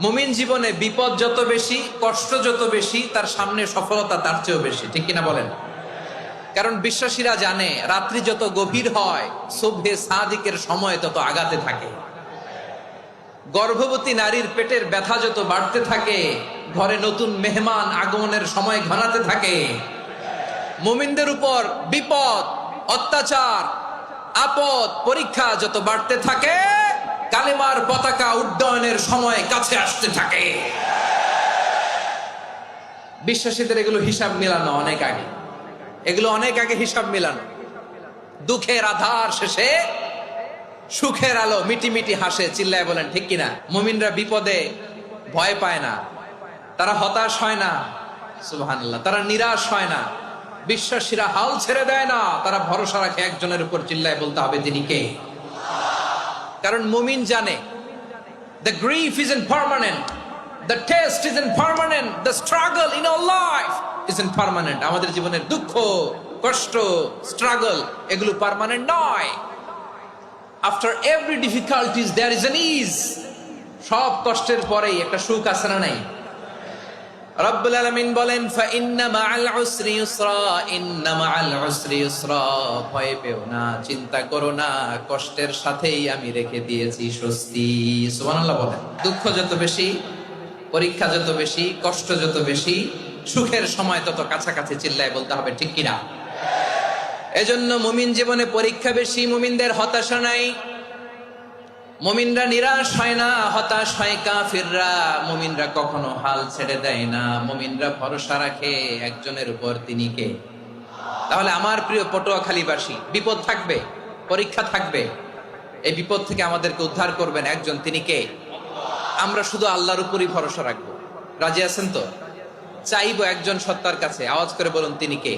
মুমিন জীবনে বিপদ যত বেশি, কষ্ট যত বেশি, তার সামনে সফলতা তার চেয়েও বেশি, ঠিক কিনা বলেন? কারণ বিশ্বাসীরা জানে রাত্রি যত গভীর হয় সুবহে সাদিকের সময় তত আগাতে থাকে। গর্ভবতী নারীর পেটের ব্যথা যত বাড়তে থাকে, ঘরে নতুন মেহমান আগমনের সময় ঘনাতে থাকে। মুমিনদের উপর বিপদ, অত্যাচার, আপদ, পরীক্ষা যত বাড়তে থাকে, কালেমার পতাকা উড্ডয়নের সময় কাছে আসতে থাকে। বিশ্বাসীদের এগুলো হিসাব মিলানো অনেক আগে, এগুলো অনেক আগে হিসাব মিলানো। দুঃখের আধার শেষে সুখের আলো মিটি মিটি হাসে, চিল্লায় বলেন ঠিক কিনা? মুমিনরা বিপদে ভয় পায় না, তারা হতাশ হয় না, সুবহানাল্লাহ, তারা নিরাশ হয় না। বিশ্বাসীরা হাল ছেড়ে দেয় না, তারা ভরসা রাখে একজনের উপর, চিল্লায় বলতে হবে তিনি কে। কারণ মুমিন জানে the grief isn't permanent, the test isn't permanent, the struggle in our life isn't permanent. আমাদের জীবনের দুঃখ, কষ্ট, স্ট্রাগল এগুলো পার্মানেন্ট নয়। After every difficulties there is an ease. সব কষ্টের পরেই একটা সুখ আছে না নাই? রব্বুল আলামিন বলেন ফা ইন্না মাআল উসরি ইউসরা, ইন্না মাআল উসরি ইউসরা। ভয় পেও না, চিন্তা করো না, কষ্টের সাথেই আমি রেখে দিয়েছি স্বস্তি। সুবহানাল্লাহ বলেন। দুঃখ যত বেশি, পরীক্ষা যত বেশি, কষ্ট যত বেশি, সুখের সময় তত কাছাকাছি, চিল্লায় বলতে হবে ঠিক কিনা? এজন্য মুমিন জীবনে পরীক্ষা বেশি, মুমিনদের হতাশা নাই। মুমিনরা নিরাশ হয় না, হতাশ হয় কাফিররা। মুমিনরা কখনো হাল ছেড়ে দেয় না, মুমিনরা ভরসা রাখে একজনের উপর, তিনি কে? তাহলে আমার প্রিয় পটুয়াখালীবাসী, বিপদ থাকবে, পরীক্ষা থাকবে, এই বিপদ থেকে আমাদেরকে উদ্ধার করবেন একজন, তিনি কে? আমরা শুধু আল্লাহর উপরই ভরসা রাখবো। রাজি আছেন তো? চাইবো একজন সত্তার কাছে, আওয়াজ করে বলুন তিনি কে?